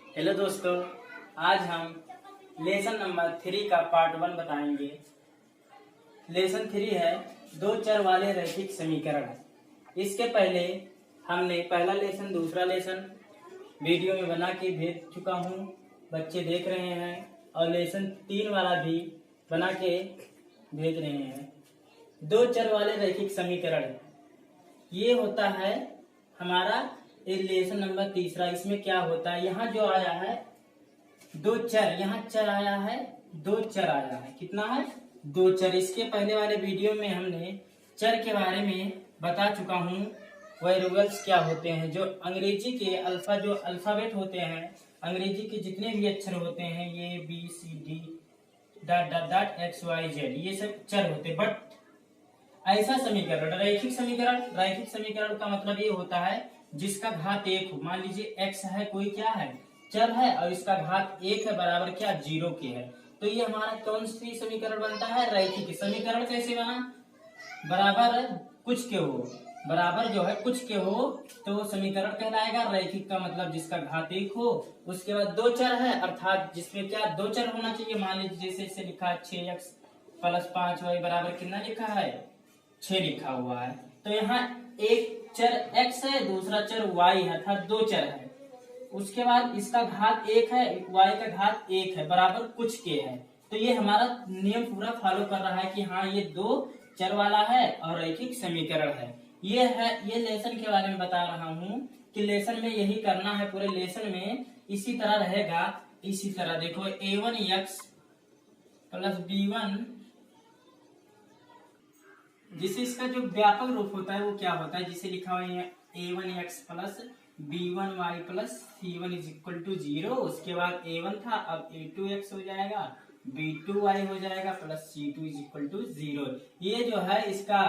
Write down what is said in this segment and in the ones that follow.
Hello दोस्तों, आज हम लेसन नंबर 3 का पार्ट 1 बताएंगे। लेसन 3 है दो चर वाले रैखिक समीकरण। इसके पहले हमने पहला लेसन दूसरा लेसन वीडियो में बना के भेज चुका हूँ, बच्चे देख रहे हैं, और लेसन 3 वाला भी बना के भेज रहे हैं। दो चर वाले रैखिक समीकरण ये होता है हमारा लेसन नंबर 3। इसमें क्या होता है, यहाँ जो आया है दो चर, यहाँ चर आया है, दो चर आया है। कितना है? दो चर। इसके पहले वाले वीडियो में हमने चर के बारे में बता चुका हूँ। वेरिएबल्स क्या होते हैं, जो अंग्रेजी के अल्फाबेट होते हैं, अंग्रेजी के जितने भी अक्षर होते हैं, ये B C D dot dot dot X Y Z, ये सब चर होते हैं। बट ऐसा समीकरण रैखिक समीकरण का मतलब ये होता है जिसका घात 1 हो। मान लीजिए x है, कोई क्या है, चर है, और इसका घात 1 है, बराबर क्या, 0 के है। तो ये हमारा कौन सी समीकरण बनता है? रैखिक समीकरण। कैसे बना? बराबर कुछ के हो, बराबर जो है कुछ के हो तो वो समीकरण कहलाएगा। रैखिक का मतलब जिसका घात 1 हो। उसके बाद दो चर है, अर्थात जिसमें क्या दो चर होना चाहिए। मान लीजिए जैसे इसे लिखा है 6x + 5y बराबर कितना लिखा है, 6 लिखा हुआ है। तो यहाँ एक चर x है, दूसरा चर y है, अर्थात दो चर है। उसके बाद इसका घात 1 है, y का घात 1 है, बराबर कुछ के है। तो ये हमारा नियम पूरा फॉलो कर रहा है कि हाँ ये दो चर वाला है और रैखिक समीकरण है। ये लेसन के बारे में बता रहा हूँ कि लेसन में यही करना है। पूरे लेसन में इसी तरह रहेगा। इसी तरह देखो a1x + b1, जिसे इसका जो व्यापक रूप होता है वो क्या होता है, जिसे लिखा हुआ है a1x + b1y + c1 = 0। उसके बाद a1 था, अब a2x हो जाएगा, b2y हो जाएगा, +c2 = 0। ये जो है इसका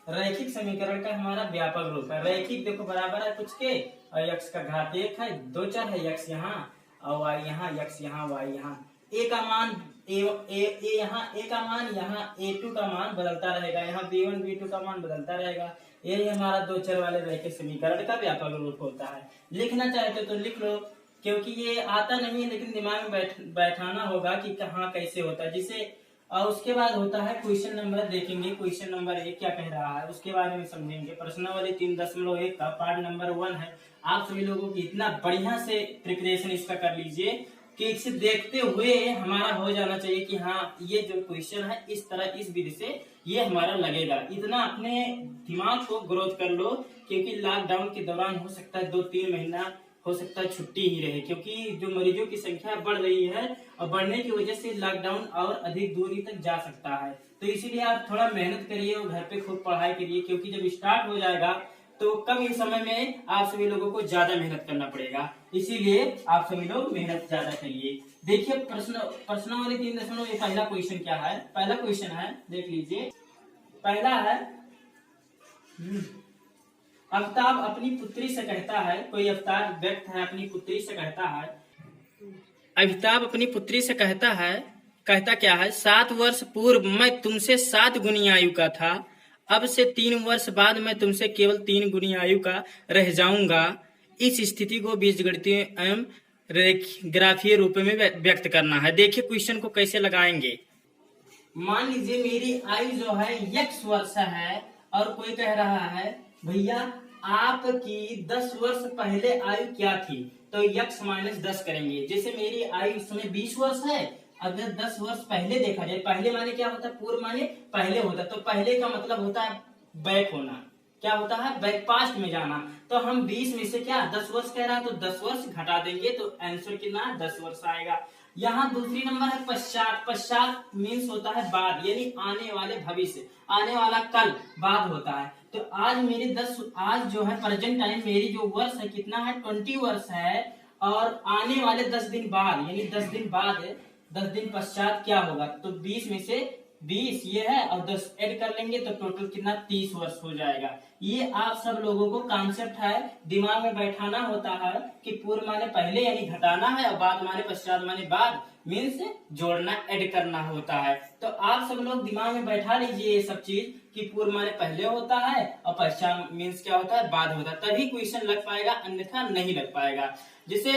रैखिक समीकरण का हमारा व्यापक रूप है। रैखिक देखो बराबर है कुछ के, और x का घात 1 है, दो चर है, x यहाँ और y यहाँ, x यहाँ y यहाँ। a का मान यहाँ a का मान, यहाँ a2 का मान बदलता रहेगा, यहाँ b1 b2 का मान बदलता रहेगा। यही हमारा दो चर वाले रैखिक समीकरण का व्यापक रूप होता है। लिखना चाहते तो लिख लो, क्योंकि ये आता नहीं है, लेकिन दिमाग में बैठाना होगा कि कहाँ कैसे होता है। जिसे और उसके बाद होता है क्वेश्चन नंबर, देखेंगे क्वेश्चन नंबर 1 क्या कह रहा है, उसके बारे में समझेंगे। प्रश्नावली 3.1 का पार्ट नंबर 1 है। आप सभी लोगों की इतना बढ़िया से प्रिपरेशन इसका कर लीजिए कि इसे देखते हुए हमारा हो जाना चाहिए कि हाँ ये जो क्वेश्चन है इस तरह इस विधि से ये हमारा लगेगा। इतना अपने दिमाग को ग्रोथ कर लो, क्योंकि लॉकडाउन के दौरान हो सकता है 2-3 महीना हो सकता है छुट्टी ही रहे, क्योंकि जो मरीजों की संख्या बढ़ रही है और बढ़ने की वजह से लॉकडाउन और अधिक दूरी तक जा सकता है। तो इसीलिए आप थोड़ा मेहनत करिए और घर पे खूब पढ़ाई करिए, क्योंकि जब स्टार्ट हो जाएगा तो कम ही समय में आप सभी लोगों को ज्यादा मेहनत करना पड़ेगा। इसीलिए आप सभी लोग मेहनत ज्यादा करिए। देखिए प्रश्नावली 3.1 पहला क्वेश्चन क्या है। पहला क्वेश्चन है, देख लीजिए। पहला है, अमिताभ अपनी पुत्री से कहता है, कोई अवतार व्यक्त है, अपनी पुत्री से कहता है, अमिताभ अपनी पुत्री से कहता क्या है, 7 वर्ष पूर्व मैं तुमसे 7 गुनी आयु का था, अब से 3 वर्ष बाद मैं तुमसे केवल 3 गुनी आयु का रह जाऊंगा। इस स्थिति को बीजगणितीय एवं ग्राफीय रूप में व्यक्त करना है। देखिए क्वेश्चन को कैसे लगाएंगे। मान लीजिए मेरी आयु जो है x वर्ष है, और कोई कह रहा है भैया आपकी 10 वर्ष पहले आयु क्या थी, तो x - 10 करेंगे। जैसे मेरी आयु इस समय 20 वर्ष है, अगर 10 वर्ष पहले देखा जाए, पहले माने क्या होता है, पूर्व माने पहले होता है, तो पहले का मतलब होता है बैक होना। क्या होता है? बैक, पास्ट में जाना। तो हम 20 में से क्या 10 वर्ष कह रहा है, तो 10 वर्ष घटा देंगे तो आंसर कितना, 10 वर्ष आएगा। यहाँ दूसरी नंबर है पश्चात। पश्चात मीन्स होता है बाद, यानी आने वाले भविष्य, आने वाला कल, बाद होता है। तो आज जो है प्रेजेंट टाइम, मेरी जो वर्ष है कितना है, 20 वर्ष है, और आने वाले 10 दिन बाद, यानी 10 दिन बाद, 10 दिन पश्चात क्या होगा, तो 20 में से 20 ये है और 10 ऐड कर लेंगे तो टोटल कितना, 30 वर्ष हो जाएगा। ये आप सब लोगों को कॉन्सेप्ट है, दिमाग में बैठाना होता है कि पूर्व माने पहले यानी घटाना है, और बाद माने पश्चात माने बाद, मीन्स जोड़ना, ऐड करना होता है। तो आप सब लोग दिमाग में बैठा लीजिए ये सब चीज कि पूर्व माने पहले होता है और पश्चात मीन्स क्या होता है, बाद होता है, तभी क्वेश्चन लग पाएगा, अन्यथा नहीं लग पाएगा। जैसे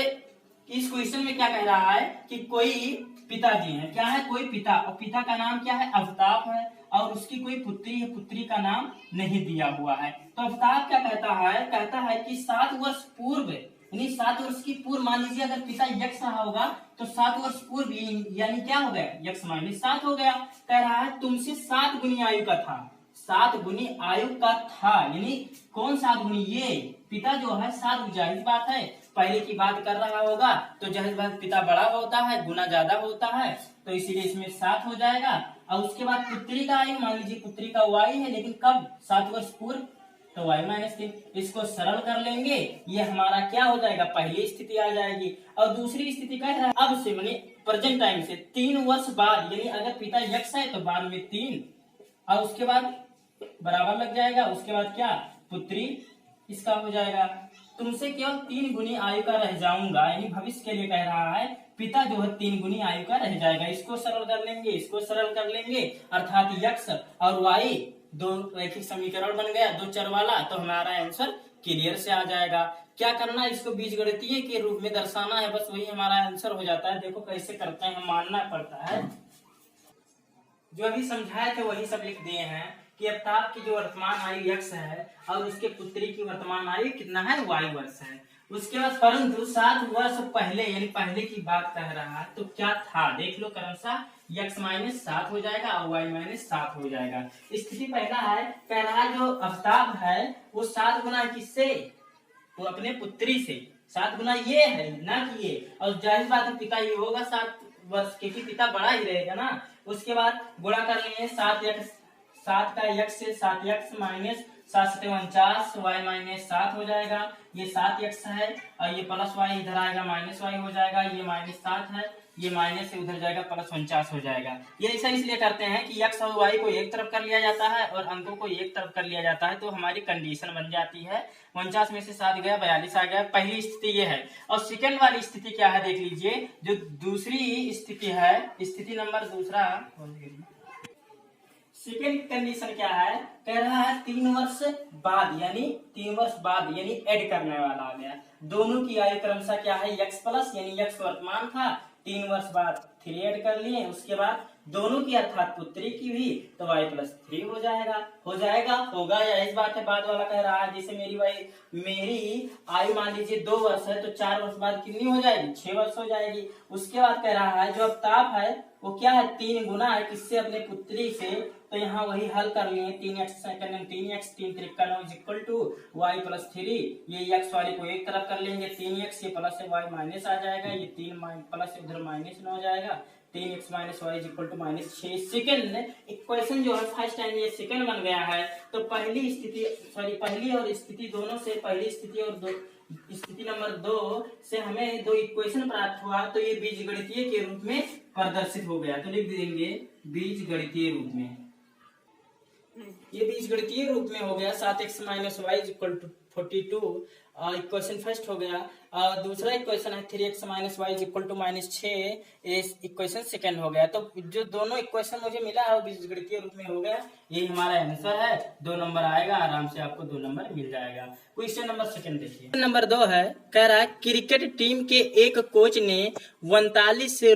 इस क्वेश्चन में क्या कह रहा है कि कोई पिताजी है, क्या है, कोई पिता, और पिता का नाम क्या है, अफ्ताब है, और उसकी कोई पुत्री है, पुत्री का नाम नहीं दिया हुआ है। तो अफ्ताब क्या कहता है कि 7 वर्ष पूर्व, यानी 7 वर्ष की पूर्व, मान लीजिए अगर पिता यक्ष रहा होगा तो 7 वर्ष पूर्व यानी क्या हो गया, यक्ष माइनस 7 हो गया। कह रहा है तुमसे 7 गुनी आयु का था, 7 गुनी आयु का था, यानी कौन 7 गुनी, ये पिता जो है 7, जाहिर बात है पहले की बात कर रहा होगा तो जाहिर बात पिता बड़ा होता है, गुना ज्यादा होता है, तो इसीलिए इसमें 7 हो जाएगा। और उसके बाद पुत्री का आयु, मान लीजिए पुत्री का वाई है, लेकिन कब, 7 वर्ष पूर्व, तो वाई माइनस 3। इसको सरल कर लेंगे, ये हमारा क्या हो जाएगा, पहली स्थिति आ जाएगी। और दूसरी स्थिति कह रहा है अब से, मानी प्रेजेंट टाइम से 3 वर्ष बाद, यानी अगर पिता यक्ष है तो बाद में 3, और उसके बाद बराबर लग जाएगा, उसके बाद क्या, पुत्री, इसका हो जाएगा तुमसे केवल 3 गुनी आयु का रह जाऊंगा, यानी भविष्य के लिए कह रहा है, पिता जो है 3 गुनी आयु का रह जाएगा। इसको सरल कर लेंगे, इसको सरल कर लेंगे, अर्थात यक्ष और वाई दो रैखिक समीकरण बन गया, 2 चर वाला, तो हमारा आंसर क्लियर से आ जाएगा। क्या करना है, इसको बीजगणितीय के रूप में दर्शाना है, बस वही हमारा आंसर हो जाता है। देखो कैसे करते हैं, मानना पड़ता है, जो अभी समझाए थे वही सब लिख दिए हैं कि अफ्ताब की जो वर्तमान आयु यक्ष है और उसके पुत्री की वर्तमान आयु कितना है, वाई वर्ष है। उसके बाद परंतु 7 वर्ष पहले, यानी पहले की बात कह रहा है, तो क्या था देख लो, क्रमशः यक्ष माइनस 7 हो जाएगा और वाई माइनस 7 हो जाएगा। स्थिति पहला है, कह रहा है जो अफ्ताब है वो 7 गुना किससे, वो अपने पुत्री से, 7 गुना ये है ना कि ये, और जाहिर बात है पिता ये होगा 7 वर्ष, क्योंकि पिता बड़ा ही रहेगा ना। उसके बाद गुणा कर लेंगे, 7 का यक्ष से 7 यक्ष माइनस 7 7 49, वाई माइनस 7 हो जाएगा। ये 7 यक्ष है और ये प्लस वाई इधर आएगा, माइनस वाई हो जाएगा। ये माइनस 7 है, ये माइनस से उधर जाएगा, प्लस 49 हो जाएगा। ये ऐसा इसलिए करते हैं कि यक्ष और वाई को एक तरफ कर लिया जाता है और अंकों को एक तरफ कर लिया जाता है, तो हमारी कंडीशन बन जाती है। 49 में से 7 गया, 42 आ गया। पहली स्थिति ये है। और सेकेंड वाली स्थिति क्या है देख लीजिए, जो दूसरी स्थिति है, स्थिति नंबर दूसरा, सेकेंड कंडीशन क्या है, कह रहा है 3 वर्ष बाद, यानी 3 वर्ष बाद, यानी ऐड करने वाला आ गया। दोनों की आयु क्रमशः क्या है, यक्ष प्लस, यानी यक्ष वर्तमान था, 3 वर्ष बाद 3 ऐड कर लिए, उसके बाद दोनों की अर्थात पुत्री की भी, तो y प्लस 3 हो जाएगा, होगा या इस बात है। बाद वाला कह रहा है जैसे मेरी आयु मान लीजिए 2 वर्ष है, तो 4 वर्ष बाद कितनी हो जाएगी, 6 वर्ष हो जाएगी। उसके बाद कह रहा है जो अफ्ताब है वो क्या है, 3 गुना है किससे, अपने पुत्री से, तो यहाँ वही हल कर लिए, 3x 3 त्रिका 9 इक्वल टू वाई प्लस 3। ये x वाले को एक तरफ कर लेंगे, 3x ये प्लस है, y माइनस आ जाएगा, ये 3 प्लस उधर माइनस 9 हो जाएगा, 3x minus y equal to minus 6। Second equation जो है फर्स्ट टाइम ये सेकेंड बन गया है, तो पहली और स्थिति दोनों से, पहली स्थिति और स्थिति नंबर 2 से हमें 2 इक्वेशन प्राप्त हुआ, तो ये बीजगणितीय के रूप में प्रदर्शित हो गया। तो लिख देंगे बीजगणितीय रूप में, ये बीजगणितीय रूप में हो गया। 7x minus y equal to 42 equation first हो गया। और दूसरा इक्वेशन है 3x minus y equal to minus 6, equation second हो गया। तो जो दोनों इक्वेशन मुझे मिला है वो बीजगणितीय रूप में हो गया, यही हमारा आंसर है। 2 नंबर आएगा, आराम से आपको 2 नंबर मिल जाएगा। क्वेश्चन नंबर सेकेंड देखिए, नंबर 2 है, कह रहा है क्रिकेट टीम के एक कोच ने 49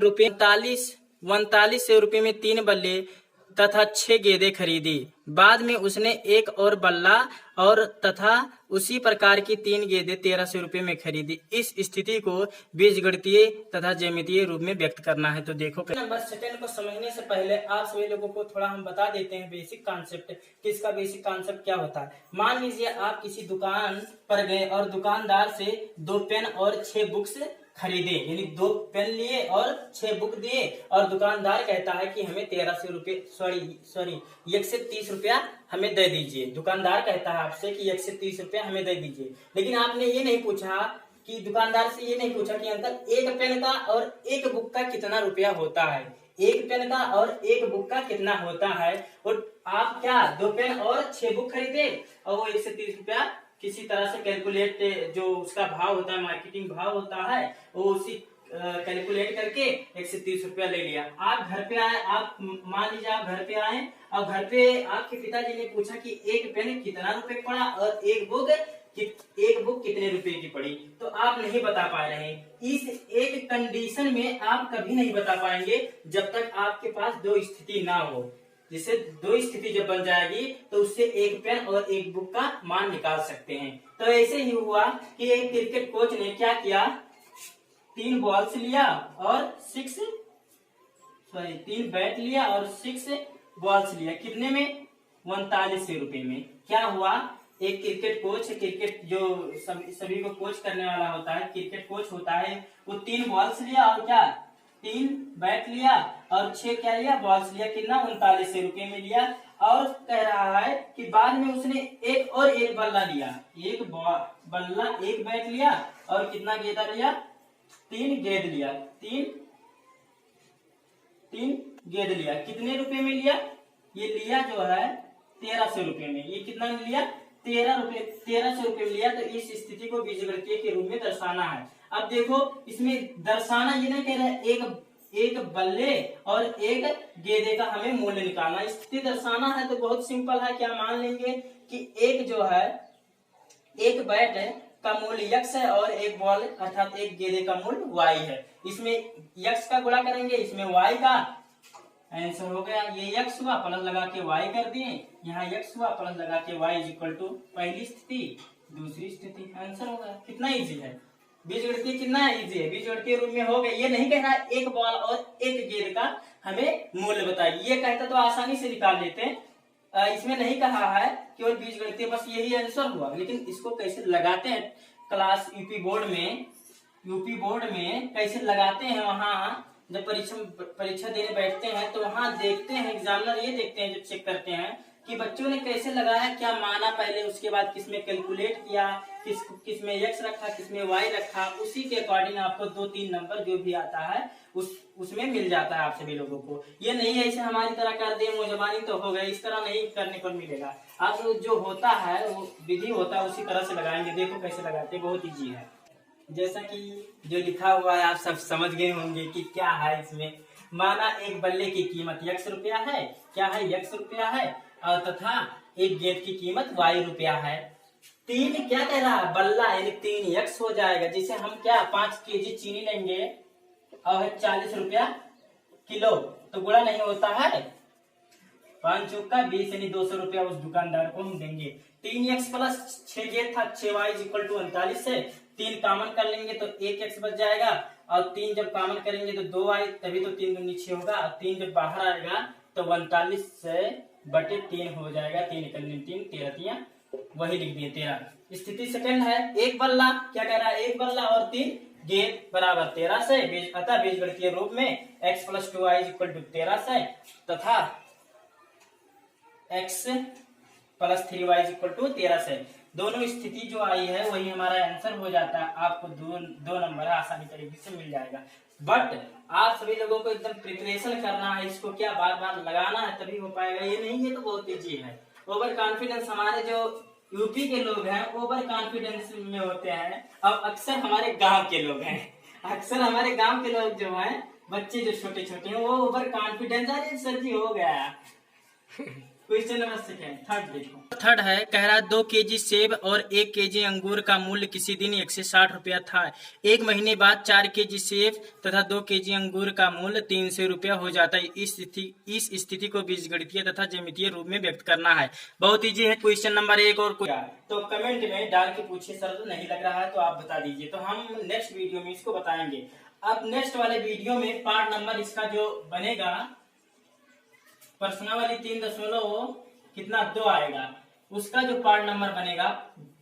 रुपए में 3 बल्ले तथा 6 गेंदें खरीदी। बाद में उसने एक और बल्ला और तथा उसी प्रकार की 3 गेंदें 1300 रुपए में खरीदी। इस स्थिति को बीजगणितीय तथा ज्यामितीय रूप में व्यक्त करना है। तो देखो नंबर सेकंड को समझने से पहले आप सभी लोगों को थोड़ा हम बता देते हैं बेसिक कॉन्सेप्ट, कि इसका बेसिक कॉन्सेप्ट क्या होता है। मान लीजिए आप किसी दुकान पर गए और दुकानदार से 2 पेन और 6 बुक्स खरीदे, यानी 2 पेन लिए और 6 बुक दिए, और दुकानदार कहता है कि हमें 1300 रुपए, सॉरी 1 से 30 रुपया हमें दे दीजिए। दुकानदार कहता है आपसे कि 1 से 30 रुपया हमें दे दीजिए, लेकिन आपने ये नहीं पूछा कि दुकानदार से ये नहीं पूछा कि अंकल एक पेन का और एक बुक का कितना रुपया होता है, एक पेन का और एक बुक का कितना होता है। और आप क्या 2 पेन और 6 बुक खरीदे और वो 1 से 30 रुपया किसी तरह से कैलकुलेट, जो उसका भाव होता है, मार्केटिंग भाव होता है, वो उसी कैलकुलेट करके 1 से 30 रुपया ले लिया। आप घर पे आए, आप मान लीजिए आप घर पे आए और घर पे आपके पिताजी ने पूछा कि एक पेन कितना रुपए पड़ा और एक बुक कि एक बुक कितने रुपए की पड़ी, तो आप नहीं बता पा रहे हैं। इस एक कंडीशन में आप कभी नहीं बता पाएंगे जब तक आपके पास दो स्थिति ना हो। जिससे दो स्थिति जब बन जाएगी तो उससे एक पेन और एक बुक का मान निकाल सकते हैं। तो ऐसे ही हुआ कि एक क्रिकेट कोच ने क्या किया, 3 बॉल्स लिया और 3 बैट लिया और 6 बॉल्स लिया। कितने में? 39 रुपए में। क्या हुआ, एक क्रिकेट कोच, क्रिकेट जो सभी को कोच करने वाला होता है, क्रिकेट कोच होता है, वो 3 बॉल्स लिया और क्या 3 बैट लिया और 6 क्या लिया, बॉल्स लिया। कितना? 39 रुपए में लिया। और कह रहा है कि बाद में उसने एक बल्ला लिया, एक बल्ला, एक बैट लिया और कितना गेंदा लिया, 3 गेंद लिया, 3 गेंद लिया। कितने रुपए में लिया? ये लिया जो है 1300 रुपए में। ये कितना लिया? 1300 रुपए में लिया। तो इस स्थिति को बीजगणितीय के रूप में दर्शाना है। अब देखो, इसमें दर्शाना ये नहीं कह रहा है एक बल्ले और एक गेंदे का हमें मूल्य निकालना। स्थिति दर्शाना है तो बहुत सिंपल है। क्या मान लेंगे कि एक जो है, एक बैट का मूल्य x है और एक बॉल अर्थात एक गेंदे का मूल्य y है। इसमें x का गुणा करेंगे, इसमें y का, आंसर हो गया। ये x हुआ, प्लस लगा के y कर दिए, यहाँ x हुआ, प्लस लगा के y इज इक्वल टू पहली स्थिति, दूसरी स्थिति, आंसर हो गया। कितना इजी है बीजगणितीय, कितना इजी है बीजगणितीय रूप में हो गया। ये नहीं कह रहा है एक बॉल और एक गेंद का हमें मूल्य बताइए, ये कहता तो आसानी से निकाल लेते हैं। इसमें नहीं कहा है केवल बीजगणितीय, बस यही आंसर हुआ। लेकिन इसको कैसे लगाते हैं क्लास यूपी बोर्ड में कैसे लगाते हैं, वहाँ जब परीक्षा देने बैठते हैं तो वहाँ देखते हैं, एग्जामिनर ये देखते हैं, जब चेक करते हैं कि बच्चों ने कैसे लगाया, क्या माना पहले, उसके बाद किसमें कैलकुलेट किया, किसमें x रखा, किसमें y रखा, उसी के अकॉर्डिंग आपको 2-3 नंबर जो भी आता है उसमें मिल जाता है आप सभी लोगों को। ये नहीं है ऐसे हमारी तरह कर दे मुजबानी तो हो गए, इस तरह नहीं करने पर मिलेगा। आप जो होता है वो विधि होता है उसी तरह से लगाएंगे। देखो कैसे लगाते हैं, बहुत ईजी है। जैसा कि जो लिखा हुआ है आप सब समझ गए होंगे कि क्या है इसमें। माना एक बल्ले की कीमत x रुपया है, क्या है, x रुपया है, और तथा एक गेंद की कीमत y रुपया है। 3 क्या कह रहा है, बल्ला, यानी 3x हो जाएगा। जिसे हम क्या 5 केजी चीनी लेंगे और 40 रुपया किलो, तो गुणा नहीं होता है, 5 चौका 20 यानी 200 रुपया उस दुकानदार को हम देंगे। 3x प्लस 6 गेंद था, 6y इज इक्वल टू 39 से 3 कॉमन कर लेंगे तो 1x बच जाएगा, और 3 जब कॉमन करेंगे तो 2y, तभी तो 3 दूनी 6 होगा, और 3 जब बाहर आएगा तो 39 से बटे 3 हो जाएगा, 3 निकलने 3, 13 3 वही लिख दिए 13। स्थिति सेकंड है, एक बल्ला, क्या कह रहा है, एक बल्ला और 3 गेंद बराबर 13 से, अतः बीजगणितीय रूप में x plus 2y is equal to 13 से तथा x plus 3y is equal to 13 से। दोनों स्थिति जो आई है वही हमारा आंसर हो जाता है। आपको दो नंबर आसानी तरीके से मिल जाएगा। बट आप सभी लोगों को एकदम प्रिपरेशन करना है, इसको क्या बार बार लगाना है तभी हो पाएगा, ये नहीं है तो बहुत ईजी है। ओवर कॉन्फिडेंस, हमारे जो यूपी के लोग हैं ओवर कॉन्फिडेंस में होते हैं, अब अक्सर हमारे गांव के लोग हैं, अक्सर हमारे गांव के लोग जो हैं, बच्चे जो छोटे छोटे हैं वो ओवर कॉन्फिडेंस, अरे सर जी हो गया। क्वेश्चन नंबर सेकंड, थर्ड देखो। थर्ड है, कह रहा है 2 केजी सेब और 1 केजी अंगूर का मूल्य किसी दिन 160 रुपया था। 1 महीने बाद 4 केजी सेब तथा 2 केजी अंगूर का मूल्य 300 रुपया हो जाता है। इस स्थिति को बीजगणितीय तथा ज्यामितीय रूप में व्यक्त करना है। बहुत इजी है क्वेश्चन नंबर 1। और तो कमेंट में डाल के पूछिए, सर नहीं लग रहा है तो आप बता दीजिए, तो हम नेक्स्ट वीडियो में इसको बताएंगे। अब नेक्स्ट वाले वीडियो में पार्ट नंबर इसका जो बनेगा, प्रश्नावली 3.2 कितना 2 आएगा, उसका जो पार्ट नंबर बनेगा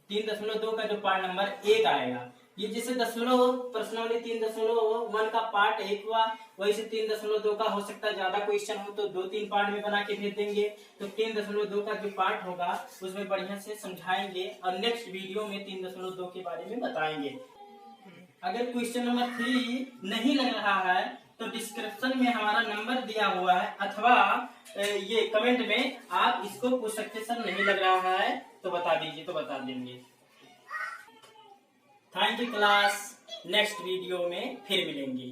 3.2 का जो पार्ट नंबर 1 आएगा। ये जैसे प्रश्नावली 3.1 का पार्ट 1 हुआ, वैसे 3.2 का हो सकता है ज्यादा क्वेश्चन हो तो 2-3 पार्ट में बना के भेज देंगे। तो 3.2 का जो पार्ट होगा उसमें बढ़िया से समझाएंगे और नेक्स्ट वीडियो में 3.2 के बारे में बताएंगे। अगर क्वेश्चन नंबर 3 नहीं लग रहा है तो डिस्क्रिप्शन में हमारा नंबर दिया हुआ है, अथवा ये कमेंट में आप इसको पूछ सकते, सर नहीं लग रहा है तो बता दीजिए, तो बता देंगे। Thank you class, next video में फिर मिलेंगे।